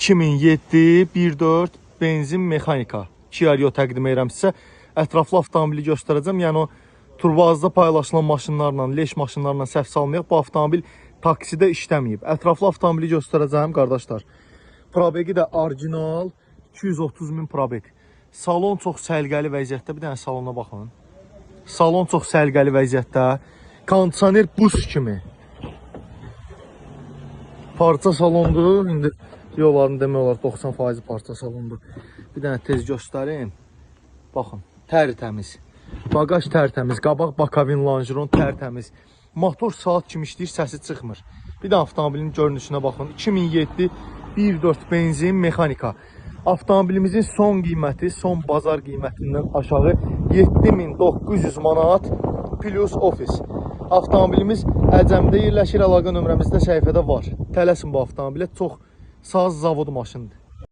2007 1.4 benzin mexanika Kia Rio təqdim edirəm sizə. Ətraflı avtomobili göstərəcəm. Yəni o turbazda paylaşılan maşınlarla, leş maşınlarla səhv salmayaq. Bu avtomobil taksidə işləməyib. Ətraflı avtomobili göstərəcəm qardaşlar. Probegi də orijinal 230 min probeg. Salon çox səliqəli vəziyyətdə. Bir dənə salona baxın. Salon çox səliqəli vəziyyətdə. Kondisioner buz kimi. Parça salondur. İndi yollarını demək olar 90% parça salondur. Bir dənə tez göstərin. Baxın, tərtəmiz. Bagaj tərtəmiz. Qabaq Bakavin Langeron tərtəmiz. Motor saat kimi işləyir, səsi çıxmır. Bir də avtomobilin görünüşünə baxın. 2007 1.4 benzin mexanika. Avtomobilimizin son qiyməti, son bazar qiymətindən aşağı 7900 manat plus ofis. Avtomobilimiz Əcəmdə yerləşir, əlaqə nömrəmizdə səhifədə var. Tələsin bu avtomobilə, çox saz zavod maşındır.